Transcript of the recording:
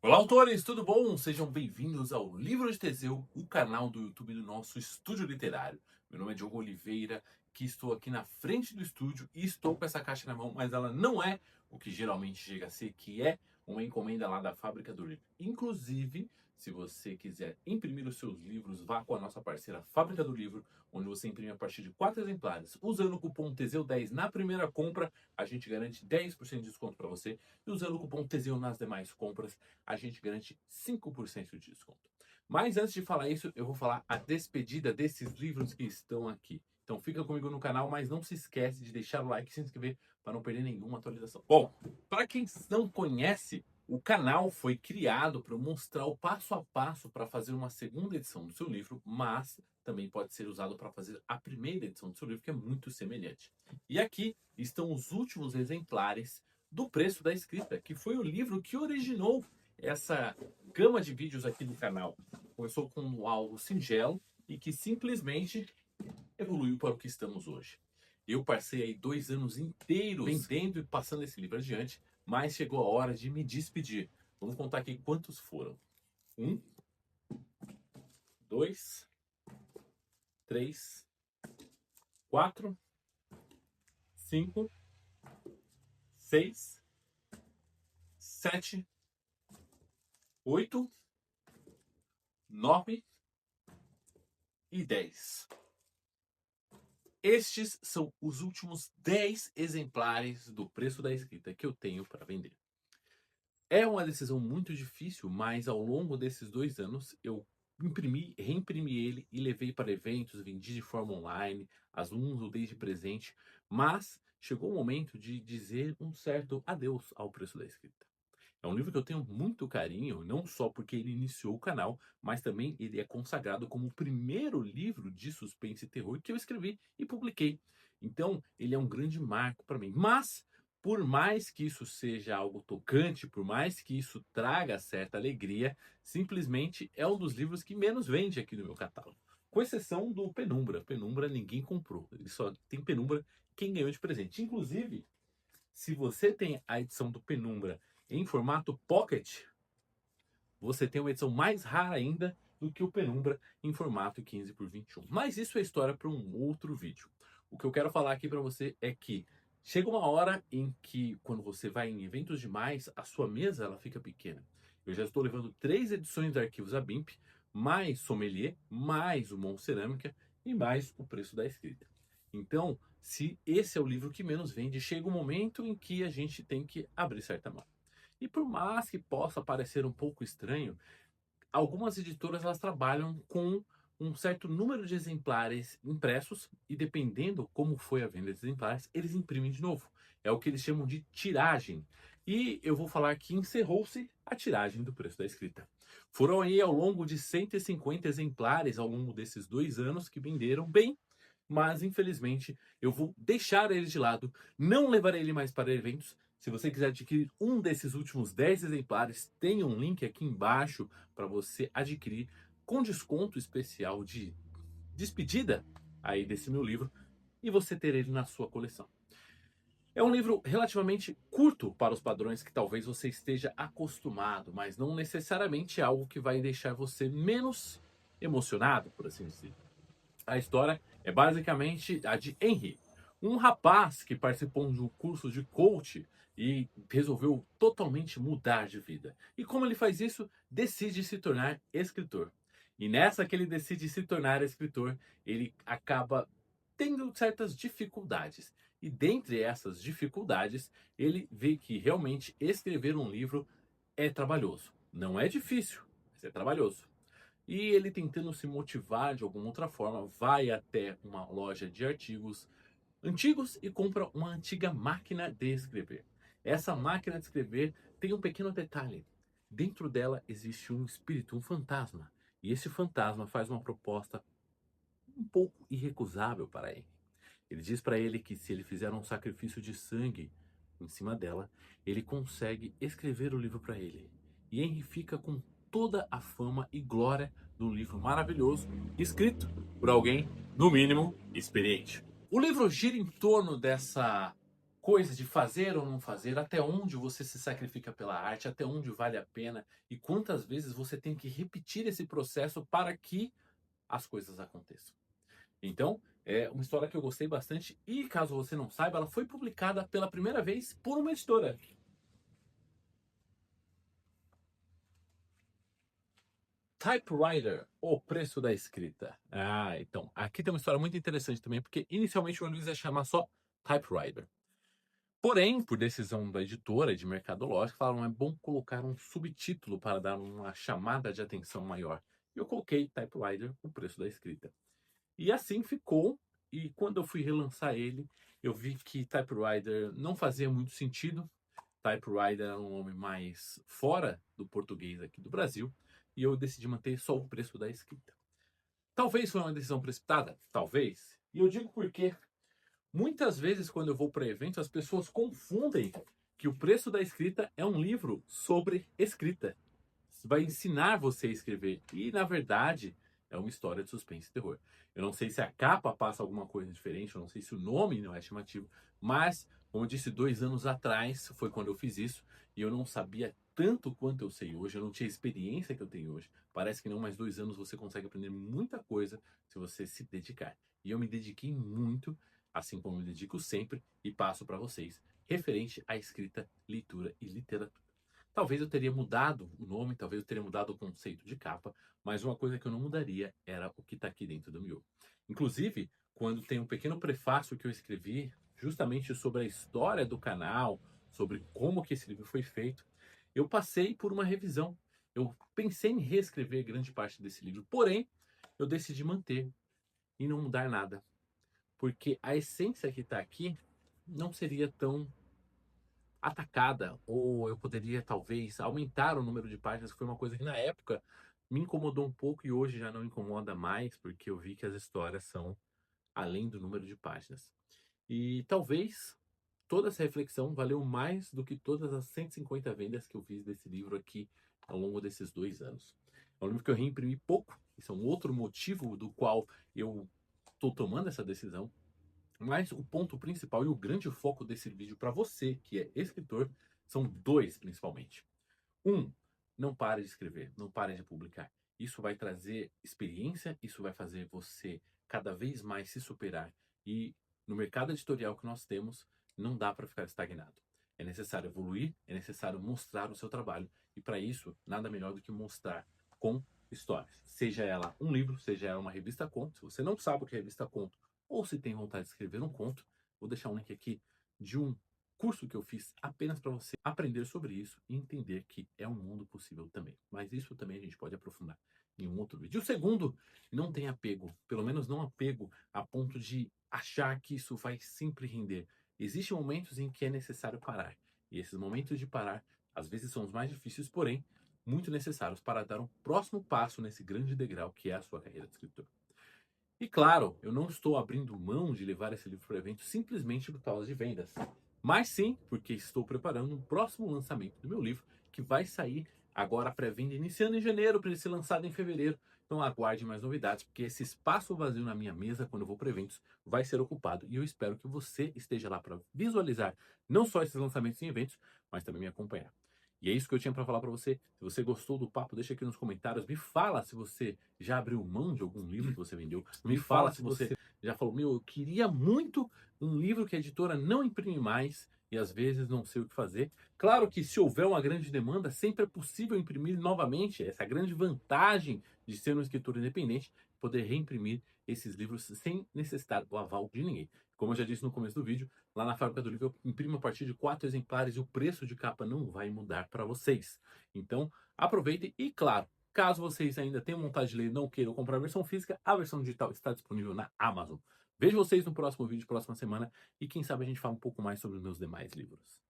Olá, autores, tudo bom? Sejam bem-vindos ao Livro de Teseu, o canal do YouTube do nosso estúdio literário. Meu nome é Diogo Oliveira, que estou aqui na frente do estúdio e estou com essa caixa na mão, mas ela não é o que geralmente chega a ser, que é uma encomenda lá da Fábrica do Livro. Inclusive, se você quiser imprimir os seus livros, vá com a nossa parceira Fábrica do Livro, onde você imprime a partir de 4 exemplares. Usando o cupom Teseu10 na primeira compra, a gente garante 10% de desconto para você. E usando o cupom Teseu nas demais compras, a gente garante 5% de desconto. Mas antes de falar isso, eu vou falar a despedida desses livros que estão aqui. Então fica comigo no canal, mas não se esquece de deixar o like e se inscrever para não perder nenhuma atualização. Bom, para quem não conhece, o canal foi criado para mostrar o passo a passo para fazer uma segunda edição do seu livro, mas também pode ser usado para fazer a primeira edição do seu livro, que é muito semelhante. E aqui estão os últimos exemplares do Preço da Escrita, que foi o livro que originou essa gama de vídeos aqui do canal. Começou com algo singelo e que simplesmente evoluiu para o que estamos hoje. Eu passei aí 2 anos inteiros vendendo e passando esse livro adiante, mas chegou a hora de me despedir. Vamos contar aqui quantos foram. 1, 2, 3, 4, 5, 6, 7, 8, 9 e 10. Estes são os últimos 10 exemplares do Preço da Escrita que eu tenho para vender. É uma decisão muito difícil, mas ao longo desses 2 anos eu reimprimi ele e levei para eventos, vendi de forma online, alguns eu dei de presente, mas chegou o momento de dizer um certo adeus ao Preço da Escrita. É um livro que eu tenho muito carinho, não só porque ele iniciou o canal, mas também ele é consagrado como o primeiro livro de suspense e terror que eu escrevi e publiquei. Então, ele é um grande marco para mim. Mas, por mais que isso seja algo tocante, por mais que isso traga certa alegria, simplesmente é um dos livros que menos vende aqui no meu catálogo. Com exceção do Penumbra. Penumbra ninguém comprou. Ele só tem Penumbra quem ganhou de presente. Inclusive, se você tem a edição do Penumbra em formato Pocket, você tem uma edição mais rara ainda do que o Penumbra em formato 15 por 21. Mas isso é história para um outro vídeo. O que eu quero falar aqui para você é que chega uma hora em que, quando você vai em eventos demais, a sua mesa ela fica pequena. Eu já estou levando 3 edições de arquivos ABIMP, mais sommelier, mais o Mon Cerâmica e mais o Preço da Escrita. Então, se esse é o livro que menos vende, chega um momento em que a gente tem que abrir certa mão. E por mais que possa parecer um pouco estranho, algumas editoras elas trabalham com um certo número de exemplares impressos e dependendo como foi a venda desses exemplares, eles imprimem de novo. É o que eles chamam de tiragem. E eu vou falar que encerrou-se a tiragem do Preço da Escrita. Foram aí ao longo de 150 exemplares ao longo desses 2 anos que venderam bem, mas infelizmente eu vou deixar ele de lado, não levarei ele mais para eventos. Se você quiser adquirir um desses últimos 10 exemplares, tem um link aqui embaixo para você adquirir com desconto especial de despedida aí desse meu livro e você ter ele na sua coleção. É um livro relativamente curto para os padrões que talvez você esteja acostumado, mas não necessariamente algo que vai deixar você menos emocionado, por assim dizer. A história é basicamente a de Henry, um rapaz que participou de um curso de coach e resolveu totalmente mudar de vida. E como ele faz isso? Decide se tornar escritor. E nessa que ele decide se tornar escritor, ele acaba tendo certas dificuldades. E dentre essas dificuldades, ele vê que realmente escrever um livro é trabalhoso. Não é difícil, mas é trabalhoso. E ele tentando se motivar de alguma outra forma, vai até uma loja de artigos antigos e compra uma antiga máquina de escrever. Essa máquina de escrever tem um pequeno detalhe. Dentro dela existe um espírito, um fantasma. E esse fantasma faz uma proposta um pouco irrecusável para ele. Ele diz para ele que se ele fizer um sacrifício de sangue em cima dela, ele consegue escrever o livro para ele. E Henry fica com toda a fama e glória de um livro maravilhoso, escrito por alguém, no mínimo, experiente. O livro gira em torno dessa coisas de fazer ou não fazer, até onde você se sacrifica pela arte, até onde vale a pena e quantas vezes você tem que repetir esse processo para que as coisas aconteçam. Então, é uma história que eu gostei bastante e, caso você não saiba, ela foi publicada pela primeira vez por uma editora. Typewriter, O Preço da Escrita. Então, aqui tem uma história muito interessante também, porque inicialmente o livro ia chamar só Typewriter. Porém, por decisão da editora de mercadológica, falaram é bom colocar um subtítulo para dar uma chamada de atenção maior. E eu coloquei Typewriter, O Preço da Escrita. E assim ficou, e quando eu fui relançar ele, eu vi que Typewriter não fazia muito sentido. Typewriter era um nome mais fora do português aqui do Brasil, e eu decidi manter só o Preço da Escrita. Talvez foi uma decisão precipitada? Talvez. E eu digo porque muitas vezes quando eu vou para eventos, as pessoas confundem que O Preço da Escrita é um livro sobre escrita. Vai ensinar você a escrever. E, na verdade, é uma história de suspense e terror. Eu não sei se a capa passa alguma coisa diferente, eu não sei se o nome não é chamativo, mas, como eu disse, 2 anos atrás foi quando eu fiz isso e eu não sabia tanto quanto eu sei hoje, eu não tinha a experiência que eu tenho hoje. Parece que não, mais 2 anos você consegue aprender muita coisa se você se dedicar. E eu me dediquei muito, assim como me dedico sempre, e passo para vocês, referente à escrita, leitura e literatura. Talvez eu teria mudado o nome, talvez eu teria mudado o conceito de capa, mas uma coisa que eu não mudaria era o que está aqui dentro do miolo. Inclusive, quando tem um pequeno prefácio que eu escrevi, justamente sobre a história do canal, sobre como que esse livro foi feito, eu passei por uma revisão. Eu pensei em reescrever grande parte desse livro, porém, eu decidi manter e não mudar nada. Porque a essência que está aqui não seria tão atacada, ou eu poderia talvez aumentar o número de páginas, que foi uma coisa que na época me incomodou um pouco e hoje já não incomoda mais, porque eu vi que as histórias são além do número de páginas. E talvez toda essa reflexão valeu mais do que todas as 150 vendas que eu fiz desse livro aqui ao longo desses 2 anos. É um livro que eu reimprimi pouco, isso é um outro motivo do qual eu estou tomando essa decisão. Mas o ponto principal e o grande foco desse vídeo para você que é escritor são 2 principalmente. 1, não pare de escrever, não pare de publicar. Isso vai trazer experiência, isso vai fazer você cada vez mais se superar. E no mercado editorial que nós temos, não dá para ficar estagnado. É necessário evoluir, é necessário mostrar o seu trabalho. E para isso, nada melhor do que mostrar com histórias. Seja ela um livro, seja ela uma revista conto. Se você não sabe o que é revista conto, ou se tem vontade de escrever um conto, vou deixar um link aqui de um curso que eu fiz apenas para você aprender sobre isso e entender que é um mundo possível também. Mas isso também a gente pode aprofundar em um outro vídeo. E o segundo, não tem apego, pelo menos não apego a ponto de achar que isso vai sempre render. Existem momentos em que é necessário parar. E esses momentos de parar, às vezes são os mais difíceis, porém, muito necessários para dar um próximo passo nesse grande degrau que é a sua carreira de escritor. E claro, eu não estou abrindo mão de levar esse livro para o evento simplesmente por causa de vendas. Mas sim, porque estou preparando um próximo lançamento do meu livro, que vai sair agora pré-venda iniciando em janeiro, para ele ser lançado em fevereiro. Então aguarde mais novidades, porque esse espaço vazio na minha mesa, quando eu vou para eventos, vai ser ocupado. E eu espero que você esteja lá para visualizar não só esses lançamentos em eventos, mas também me acompanhar. E é isso que eu tinha para falar para você. Se você gostou do papo, deixa aqui nos comentários. Me fala se você já abriu mão de algum livro que você vendeu. Me fala se você já falou, meu, eu queria muito um livro que a editora não imprime mais e às vezes não sei o que fazer. Claro que se houver uma grande demanda, sempre é possível imprimir novamente. Essa é a grande vantagem de ser um escritor independente, poder reimprimir esses livros sem necessitar do aval de ninguém. Como eu já disse no começo do vídeo, lá na Fábrica do Livro eu imprimo a partir de 4 exemplares e o preço de capa não vai mudar para vocês. Então, aproveitem e, claro, caso vocês ainda tenham vontade de ler e não queiram comprar a versão física, a versão digital está disponível na Amazon. Vejo vocês no próximo vídeo, próxima semana, e quem sabe a gente fala um pouco mais sobre os meus demais livros.